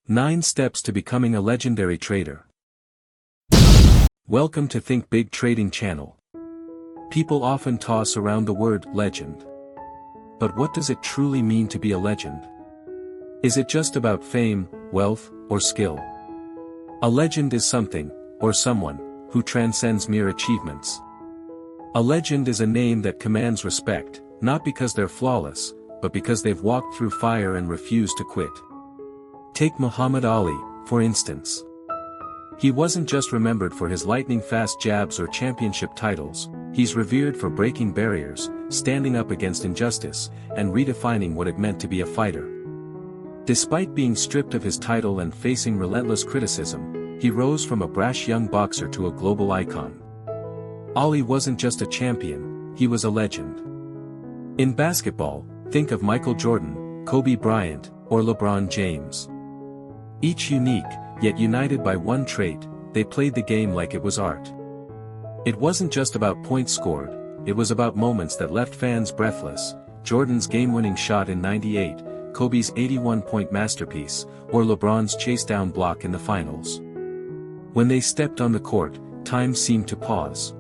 9 Steps to Becoming a Legendary Trader. Welcome to Think Big Trading Channel. People often toss around the word legend. But what does it truly mean to be a legend? Is it just about fame, wealth, or skill? A legend is something, or someone, who transcends mere achievements. A legend is a name that commands respect, not because they're flawless, but because they've walked through fire and refused to quit. Take Muhammad Ali, for instance. He wasn't just remembered for his lightning-fast jabs or championship titles, he's revered for breaking barriers, standing up against injustice, and redefining what it meant to be a fighter. Despite being stripped of his title and facing relentless criticism, he rose from a brash young boxer to a global icon. Ali wasn't just a champion, he was a legend. In basketball, think of Michael Jordan, Kobe Bryant, or LeBron James. Each unique, yet united by one trait, they played the game like it was art. It wasn't just about points scored, it was about moments that left fans breathless: Jordan's game-winning shot in '98, Kobe's 81-point masterpiece, or LeBron's chase-down block in the finals. When they stepped on the court, time seemed to pause.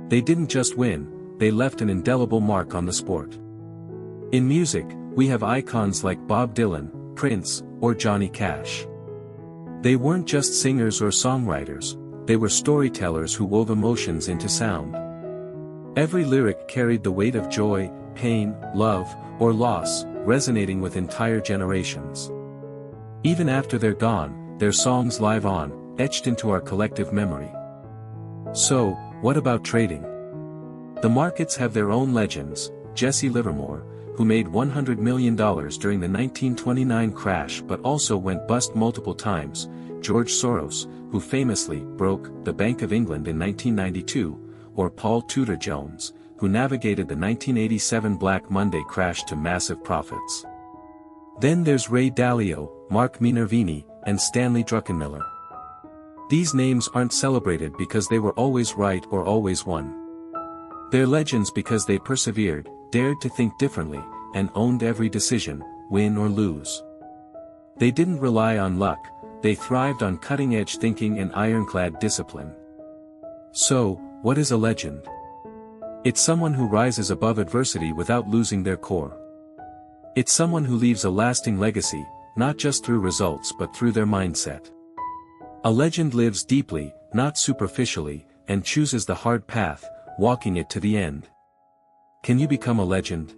They didn't just win, they left an indelible mark on the sport. In music, we have icons like Bob Dylan, Prince, or Johnny Cash. They weren't just singers or songwriters, they were storytellers who wove emotions into sound. Every lyric carried the weight of joy, pain, love, or loss, resonating with entire generations. Even after they're gone, their songs live on, etched into our collective memory. So, what about trading? The markets have their own legends: Jesse Livermore, who made $100 million during the 1929 crash but also went bust multiple times, George Soros, who famously broke the Bank of England in 1992, or Paul Tudor Jones, who navigated the 1987 Black Monday crash to massive profits. Then there's Ray Dalio, Mark Minervini, and Stanley Druckenmiller. These names aren't celebrated because they were always right or always won. They're legends because they persevered, dared to think differently, and owned every decision, win or lose. They didn't rely on luck, they thrived on cutting-edge thinking and ironclad discipline. So, what is a legend? It's someone who rises above adversity without losing their core. It's someone who leaves a lasting legacy, not just through results but through their mindset. A legend lives deeply, not superficially, and chooses the hard path, walking it to the end. Can you become a legend?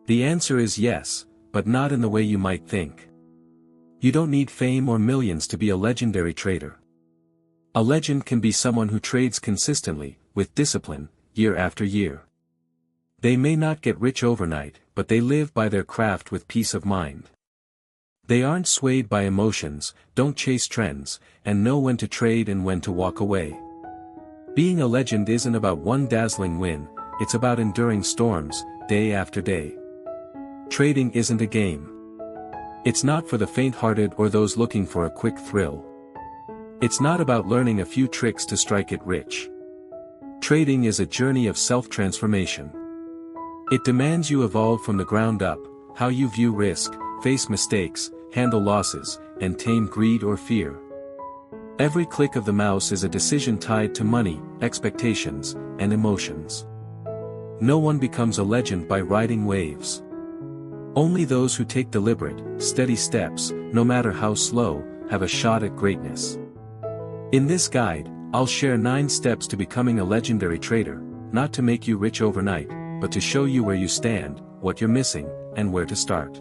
The answer is yes, but not in the way you might think. You don't need fame or millions to be a legendary trader. A legend can be someone who trades consistently, with discipline, year after year. They may not get rich overnight, but they live by their craft with peace of mind. They aren't swayed by emotions, don't chase trends, and know when to trade and when to walk away. Being a legend isn't about one dazzling win, it's about enduring storms, day after day. Trading isn't a game. It's not for the faint-hearted or those looking for a quick thrill. It's not about learning a few tricks to strike it rich. Trading is a journey of self-transformation. It demands you evolve from the ground up: how you view risk, face mistakes, handle losses, and tame greed or fear. Every click of the mouse is a decision tied to money, expectations, and emotions. No one becomes a legend by riding waves. Only those who take deliberate, steady steps, no matter how slow, have a shot at greatness. In this guide, I'll share 9 steps to becoming a legendary trader, not to make you rich overnight, but to show you where you stand, what you're missing, and where to start.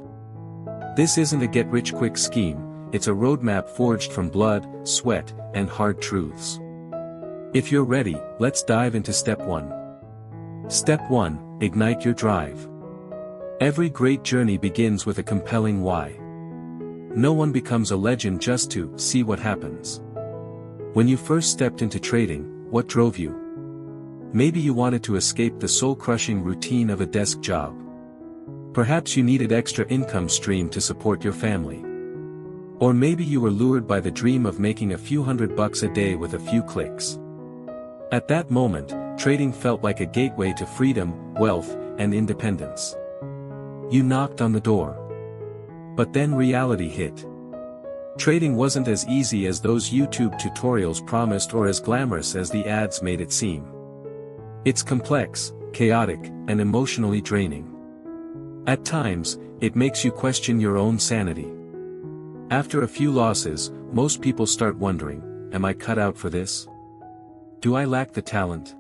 This isn't a get-rich-quick scheme, it's a roadmap forged from blood, sweat, and hard truths. If you're ready, let's dive into Step 1. Step 1, Ignite your drive. Every great journey begins with a compelling why. No one becomes a legend just to see what happens. When you first stepped into trading, what drove you? Maybe you wanted to escape the soul-crushing routine of a desk job. Perhaps you needed extra income stream to support your family. Or maybe you were lured by the dream of making a few $100 a day with a few clicks. At that moment, trading felt like a gateway to freedom, wealth, and independence. You knocked on the door. But then reality hit. Trading wasn't as easy as those YouTube tutorials promised or as glamorous as the ads made it seem. It's complex, chaotic, and emotionally draining. At times, it makes you question your own sanity. After a few losses, most people start wondering, am I cut out for this? Do I lack the talent?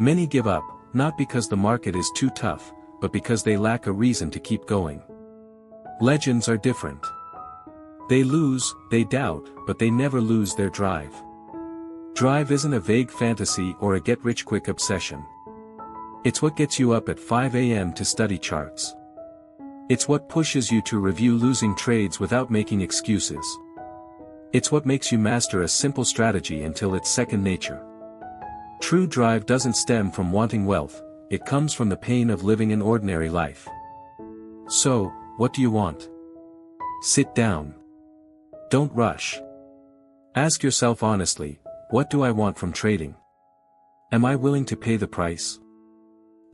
Many give up, not because the market is too tough, but because they lack a reason to keep going. Legends are different. They lose, they doubt, but they never lose their drive. Drive isn't a vague fantasy or a get-rich-quick obsession. It's what gets you up at 5 a.m. to study charts. It's what pushes you to review losing trades without making excuses. It's what makes you master a simple strategy until it's second nature. True drive doesn't stem from wanting wealth, it comes from the pain of living an ordinary life. So, what do you want? Sit down. Don't rush. Ask yourself honestly, what do I want from trading? Am I willing to pay the price?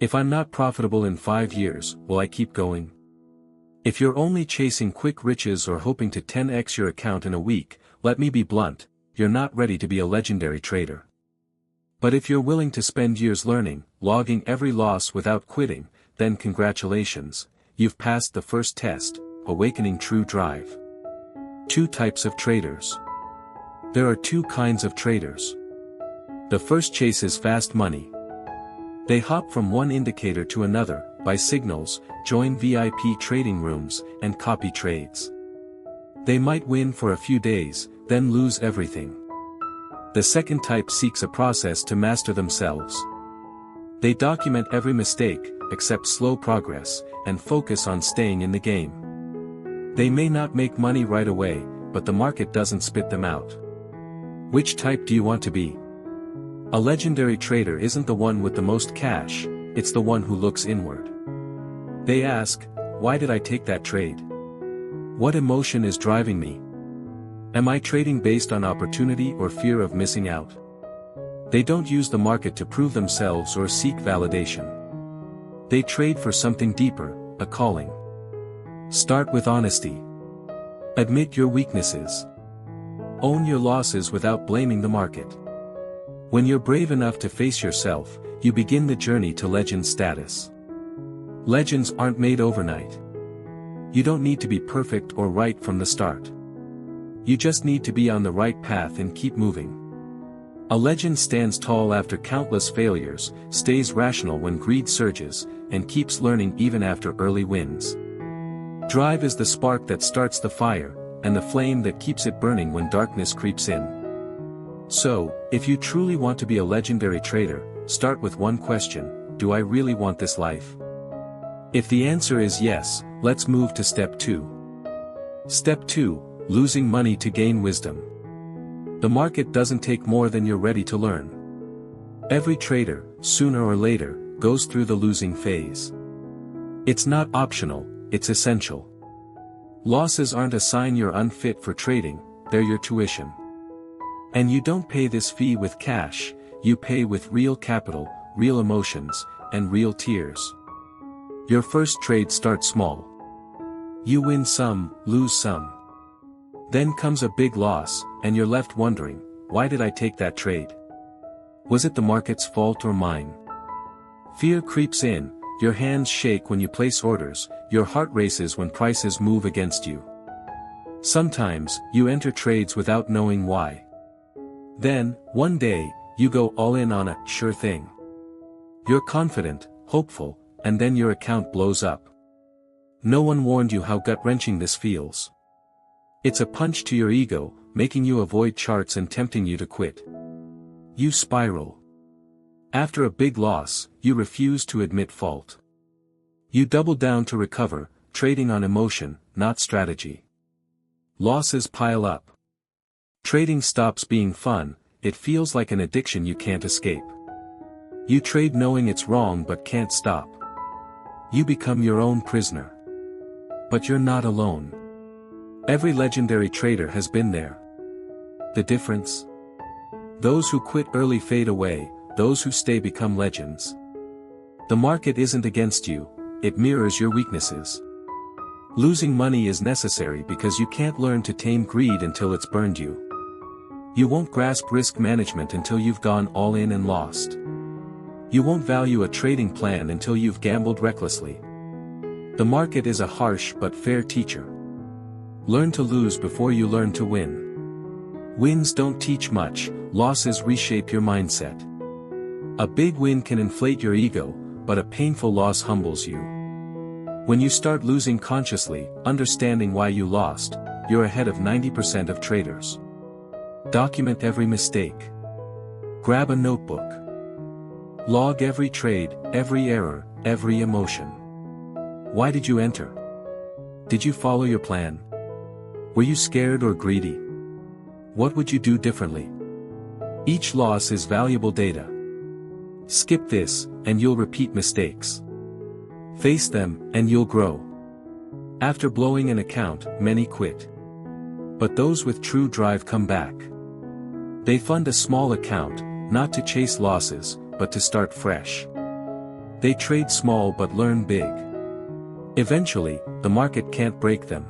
If I'm not profitable in 5 years, will I keep going? If you're only chasing quick riches or hoping to 10x your account in a week, let me be blunt, you're not ready to be a legendary trader. But if you're willing to spend years learning, logging every loss without quitting, then congratulations, you've passed the first test, awakening true drive. 2 types of traders. There are 2 kinds of traders. The first chases fast money. They hop from one indicator to another, buy signals, join VIP trading rooms, and copy trades. They might win for a few days, then lose everything. The second type seeks a process to master themselves. They document every mistake, accept slow progress, and focus on staying in the game. They may not make money right away, but the market doesn't spit them out. Which type do you want to be? A legendary trader isn't the one with the most cash, it's the one who looks inward. They ask, why did I take that trade? What emotion is driving me? Am I trading based on opportunity or fear of missing out? They don't use the market to prove themselves or seek validation. They trade for something deeper, a calling. Start with honesty. Admit your weaknesses. Own your losses without blaming the market. When you're brave enough to face yourself, you begin the journey to legend status. Legends aren't made overnight. You don't need to be perfect or right from the start. You just need to be on the right path and keep moving. A legend stands tall after countless failures, stays rational when greed surges, and keeps learning even after early wins. Drive is the spark that starts the fire, and the flame that keeps it burning when darkness creeps in. So, if you truly want to be a legendary trader, start with one question: do I really want this life? If the answer is yes, let's move to step 2. Step 2, losing money to gain wisdom. The market doesn't take more than you're ready to learn. Every trader, sooner or later, goes through the losing phase. It's not optional, it's essential. Losses aren't a sign you're unfit for trading, they're your tuition. And you don't pay this fee with cash, you pay with real capital, real emotions, and real tears. Your first trade starts small. You win some, lose some. Then comes a big loss, and you're left wondering, why did I take that trade? Was it the market's fault or mine? Fear creeps in, your hands shake when you place orders, your heart races when prices move against you. Sometimes, you enter trades without knowing why. Then, one day, you go all in on a sure thing. You're confident, hopeful, and then your account blows up. No one warned you how gut-wrenching this feels. It's a punch to your ego, making you avoid charts and tempting you to quit. You spiral. After a big loss, you refuse to admit fault. You double down to recover, trading on emotion, not strategy. Losses pile up. Trading stops being fun, it feels like an addiction you can't escape. You trade knowing it's wrong but can't stop. You become your own prisoner. But you're not alone. Every legendary trader has been there. The difference? Those who quit early fade away, those who stay become legends. The market isn't against you, it mirrors your weaknesses. Losing money is necessary because you can't learn to tame greed until it's burned you. You won't grasp risk management until you've gone all in and lost. You won't value a trading plan until you've gambled recklessly. The market is a harsh but fair teacher. Learn to lose before you learn to win. Wins don't teach much, losses reshape your mindset. A big win can inflate your ego, but a painful loss humbles you. When you start losing consciously, understanding why you lost, you're ahead of 90% of traders. Document every mistake. Grab a notebook. Log every trade, every error, every emotion. Why did you enter? Did you follow your plan? Were you scared or greedy? What would you do differently? Each loss is valuable data. Skip this, and you'll repeat mistakes. Face them, and you'll grow. After blowing an account, many quit. But those with true drive come back. They fund a small account, not to chase losses, but to start fresh. They trade small but learn big. Eventually, the market can't break them.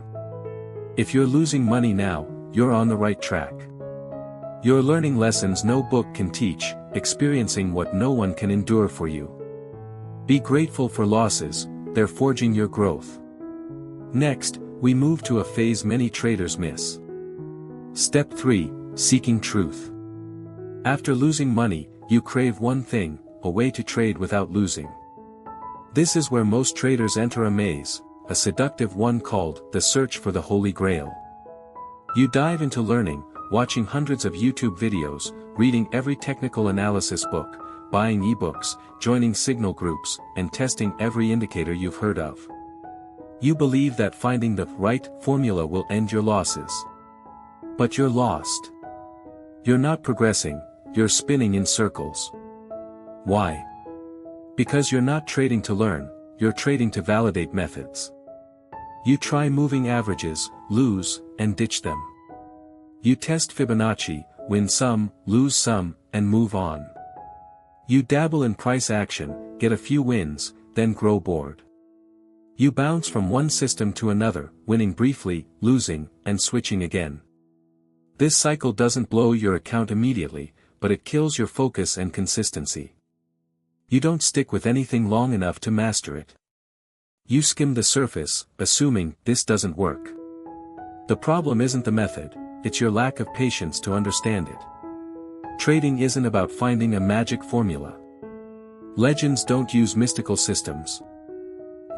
If you're losing money now, you're on the right track. You're learning lessons no book can teach, experiencing what no one can endure for you. Be grateful for losses, they're forging your growth. Next, we move to a phase many traders miss. Step 3, Seeking Truth. After losing money, you crave one thing, a way to trade without losing. This is where most traders enter a maze, a seductive one called the search for the Holy Grail. You dive into learning, watching hundreds of YouTube videos, reading every technical analysis book, buying ebooks, joining signal groups, and testing every indicator you've heard of. You believe that finding the right formula will end your losses. But you're lost. You're not progressing, you're spinning in circles. Why? Because you're not trading to learn, you're trading to validate methods. You try moving averages, lose, and ditch them. You test Fibonacci, win some, lose some, and move on. You dabble in price action, get a few wins, then grow bored. You bounce from one system to another, winning briefly, losing, and switching again. This cycle doesn't blow your account immediately, but it kills your focus and consistency. You don't stick with anything long enough to master it. You skim the surface, assuming this doesn't work. The problem isn't the method, it's your lack of patience to understand it. Trading isn't about finding a magic formula. Legends don't use mystical systems.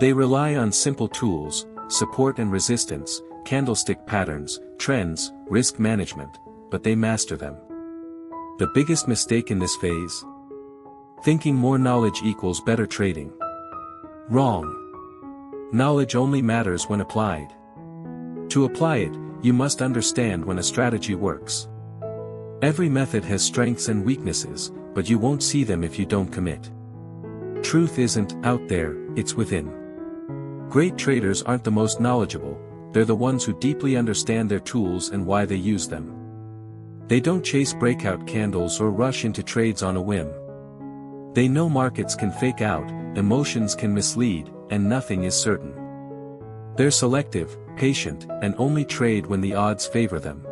They rely on simple tools, support and resistance, candlestick patterns, trends, risk management, but they master them. The biggest mistake in this phase? Thinking more knowledge equals better trading. Wrong. Knowledge only matters when applied. To apply it, you must understand when a strategy works. Every method has strengths and weaknesses, but you won't see them if you don't commit. Truth isn't out there, it's within. Great traders aren't the most knowledgeable, they're the ones who deeply understand their tools and why they use them. They don't chase breakout candles or rush into trades on a whim. They know markets can fake out, emotions can mislead, and nothing is certain. They're selective, patient, and only trade when the odds favor them.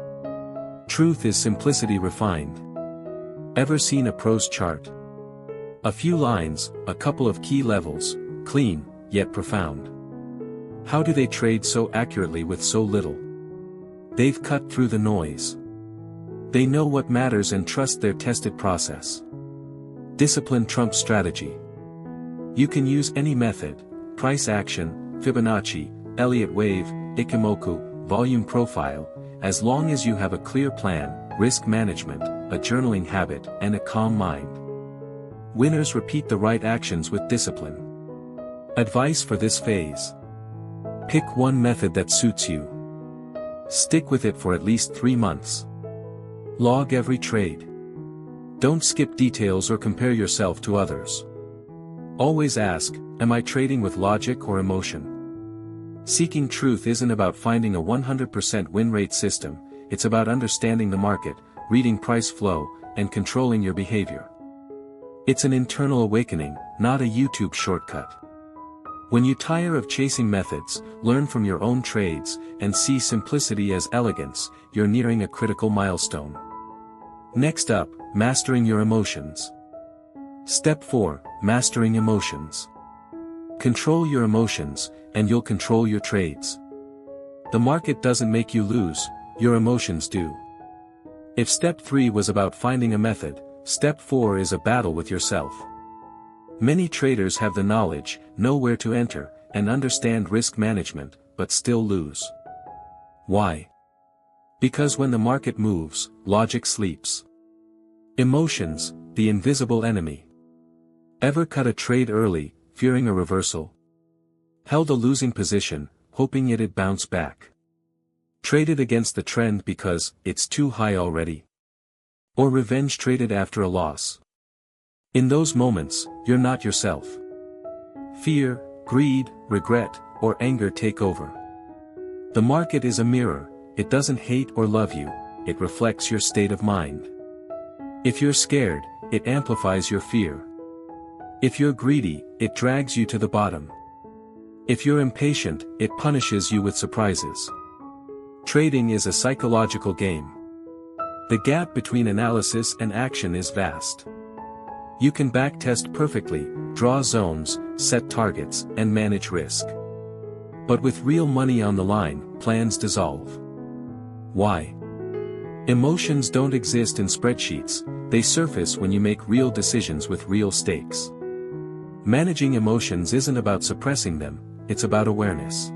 Truth is simplicity refined. Ever seen a pros chart? A few lines, a couple of key levels, clean, yet profound. How do they trade so accurately with so little? They've cut through the noise. They know what matters and trust their tested process. Discipline trumps strategy. You can use any method, price action, Fibonacci, Elliott wave, Ichimoku, volume profile, as long as you have a clear plan, risk management, a journaling habit, and a calm mind. Winners repeat the right actions with discipline. Advice for this phase. Pick one method that suits you. Stick with it for at least 3 months. Log every trade. Don't skip details or compare yourself to others. Always ask, am I trading with logic or emotion? Seeking truth isn't about finding a 100% win rate system, it's about understanding the market, reading price flow, and controlling your behavior. It's an internal awakening, not a YouTube shortcut. When you tire of chasing methods, learn from your own trades, and see simplicity as elegance, you're nearing a critical milestone. Next up, mastering your emotions. Step 4, mastering emotions. Control your emotions, and you'll control your trades. The market doesn't make you lose, your emotions do. If step 3 was about finding a method, step 4 is a battle with yourself. Many traders have the knowledge, know where to enter, and understand risk management, but still lose. Why? Because when the market moves, logic sleeps. Emotions, the invisible enemy. Ever cut a trade early, fearing a reversal? Held a losing position, hoping it'd bounce back? Traded against the trend because it's too high already? Or revenge traded after a loss? In those moments, you're not yourself. Fear, greed, regret, or anger take over. The market is a mirror, it doesn't hate or love you, it reflects your state of mind. If you're scared, it amplifies your fear. If you're greedy, it drags you to the bottom. If you're impatient, it punishes you with surprises. Trading is a psychological game. The gap between analysis and action is vast. You can backtest perfectly, draw zones, set targets, and manage risk. But with real money on the line, plans dissolve. Why? Emotions don't exist in spreadsheets, they surface when you make real decisions with real stakes. Managing emotions isn't about suppressing them, it's about awareness.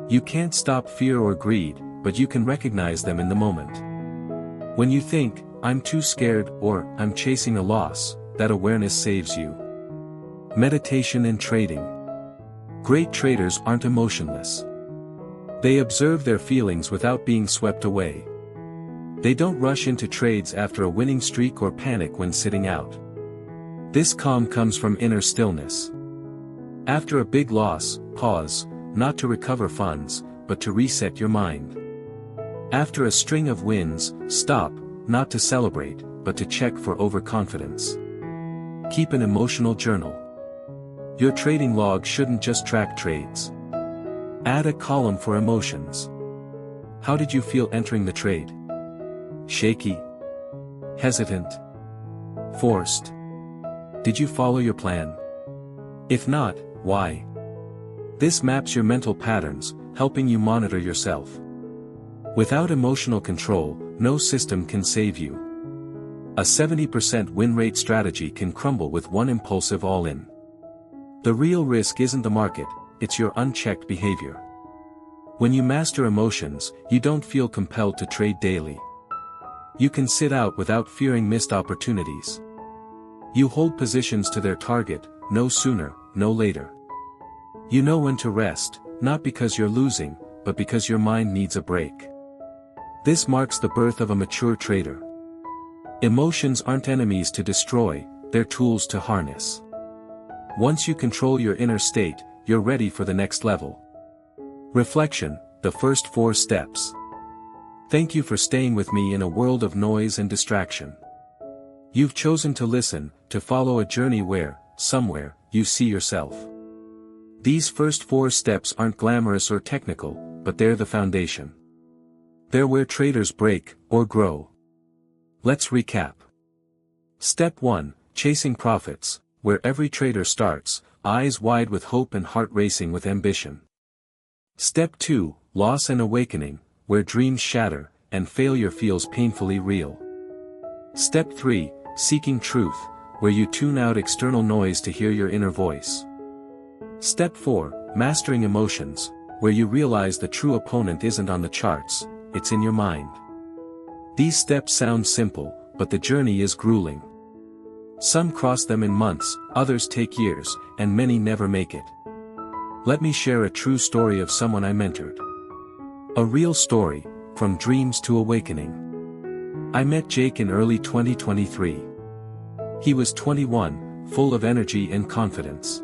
You can't stop fear or greed, but you can recognize them in the moment. When you think, I'm too scared, or I'm chasing a loss, that awareness saves you. Meditation and trading. Great traders aren't emotionless. They observe their feelings without being swept away. They don't rush into trades after a winning streak or panic when sitting out. This calm comes from inner stillness. After a big loss, pause, not to recover funds, but to reset your mind. After a string of wins, stop, not to celebrate, but to check for overconfidence. Keep an emotional journal. Your trading log shouldn't just track trades. Add a column for emotions. How did you feel entering the trade? Shaky? Hesitant? Forced? Did you follow your plan? If not, why? This maps your mental patterns, helping you monitor yourself. Without emotional control, no system can save you. A 70% win rate strategy can crumble with one impulsive all-in. The real risk isn't the market, it's your unchecked behavior. When you master emotions, you don't feel compelled to trade daily. You can sit out without fearing missed opportunities. You hold positions to their target, no sooner, no later. You know when to rest, not because you're losing, but because your mind needs a break. This marks the birth of a mature trader. Emotions aren't enemies to destroy, they're tools to harness. Once you control your inner state, you're ready for the next level. Reflection, the first 4 steps. Thank you for staying with me in a world of noise and distraction. You've chosen to listen, to follow a journey where, somewhere, you see yourself. These first 4 steps aren't glamorous or technical, but they're the foundation. They're where traders break, or grow. Let's recap. Step 1, chasing profits, where every trader starts, eyes wide with hope and heart racing with ambition. Step 2, loss and awakening, where dreams shatter, and failure feels painfully real. Step 3, seeking truth, where you tune out external noise to hear your inner voice. Step 4, mastering emotions, where you realize the true opponent isn't on the charts, it's in your mind. These steps sound simple, but the journey is grueling. Some cross them in months, others take years, and many never make it. Let me share a true story of someone I mentored. A real story, from dreams to awakening. I met Jake in early 2023. He was 21, full of energy and confidence.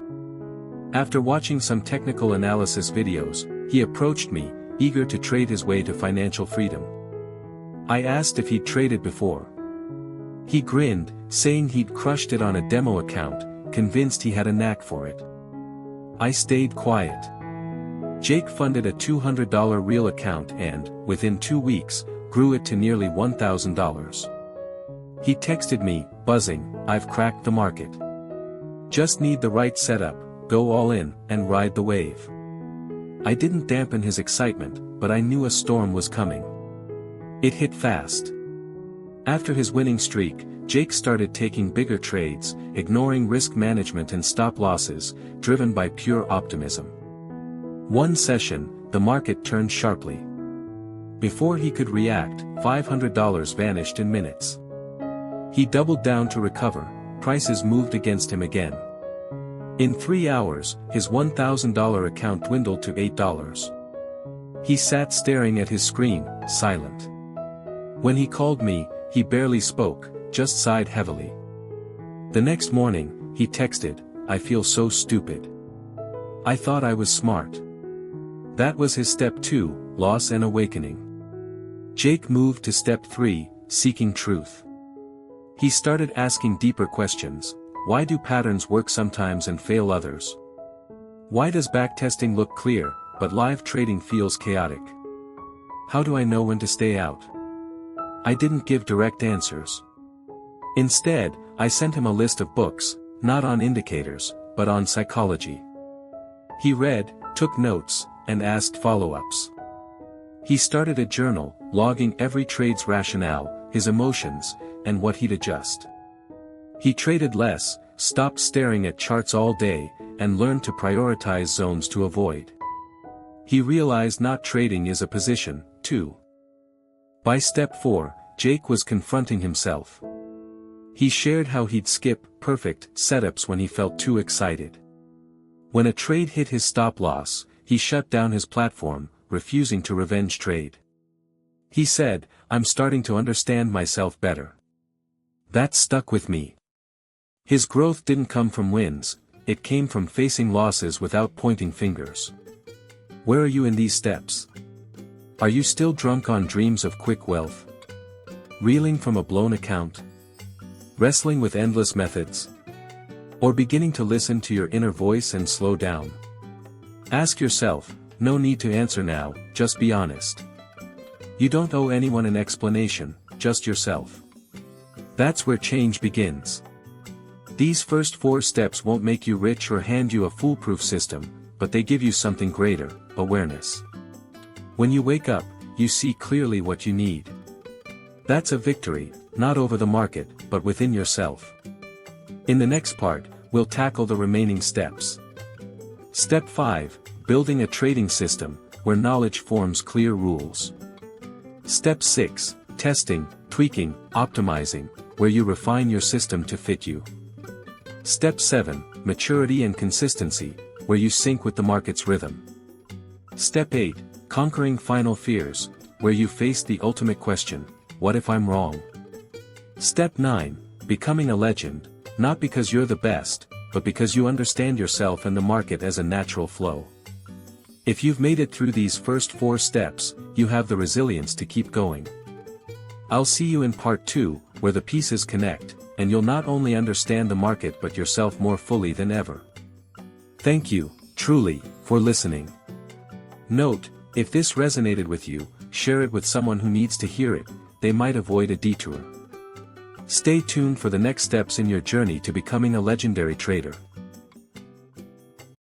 After watching some technical analysis videos, he approached me, eager to trade his way to financial freedom. I asked if he'd traded before. He grinned, saying he'd crushed it on a demo account, convinced he had a knack for it. I stayed quiet. Jake funded a $200 real account and, within 2 weeks, grew it to nearly $1,000. He texted me, buzzing, "I've cracked the market. Just need the right setup, go all in, and ride the wave." I didn't dampen his excitement, but I knew a storm was coming. It hit fast. After his winning streak, Jake started taking bigger trades, ignoring risk management and stop losses, driven by pure optimism. One session, the market turned sharply. Before he could react, $500 vanished in minutes. He doubled down to recover, prices moved against him again. In 3 hours, his $1,000 account dwindled to $8. He sat staring at his screen, silent. When he called me, he barely spoke, just sighed heavily. The next morning, he texted, "I feel so stupid. I thought I was smart." That was his step 2, loss and awakening. Jake moved to step 3, seeking truth. He started asking deeper questions. Why do patterns work sometimes and fail others? Why does backtesting look clear, but live trading feels chaotic? How do I know when to stay out? I didn't give direct answers. Instead, I sent him a list of books, not on indicators, but on psychology. He read, took notes, and asked follow-ups. He started a journal, logging every trade's rationale, his emotions, and what he'd adjust. He traded less, stopped staring at charts all day, and learned to prioritize zones to avoid. He realized not trading is a position, too. By step 4, Jake was confronting himself. He shared how he'd skip perfect setups when he felt too excited. When a trade hit his stop loss, he shut down his platform, refusing to revenge trade. He said, "I'm starting to understand myself better." That stuck with me. His growth didn't come from wins, it came from facing losses without pointing fingers. Where are you in these steps? Are you still drunk on dreams of quick wealth? Reeling from a blown account? Wrestling with endless methods? Or beginning to listen to your inner voice and slow down? Ask yourself, no need to answer now, just be honest. You don't owe anyone an explanation, just yourself. That's where change begins. These first 4 steps won't make you rich or hand you a foolproof system, but they give you something greater, awareness. When you wake up, you see clearly what you need. That's a victory, not over the market, but within yourself. In the next part, we'll tackle the remaining steps. Step 5, building a trading system, where knowledge forms clear rules. Step 6, testing, tweaking, optimizing, where you refine your system to fit you. Step 7, maturity and consistency, where you sync with the market's rhythm. Step 8, conquering final fears, where you face the ultimate question, what if I'm wrong? Step 9, becoming a legend, not because you're the best, but because you understand yourself and the market as a natural flow. If you've made it through these first 4 steps, you have the resilience to keep going. I'll see you in part 2, where the pieces connect, and you'll not only understand the market but yourself more fully than ever. Thank you, truly, for listening. Note, if this resonated with you, share it with someone who needs to hear it, they might avoid a detour. Stay tuned for the next steps in your journey to becoming a legendary trader.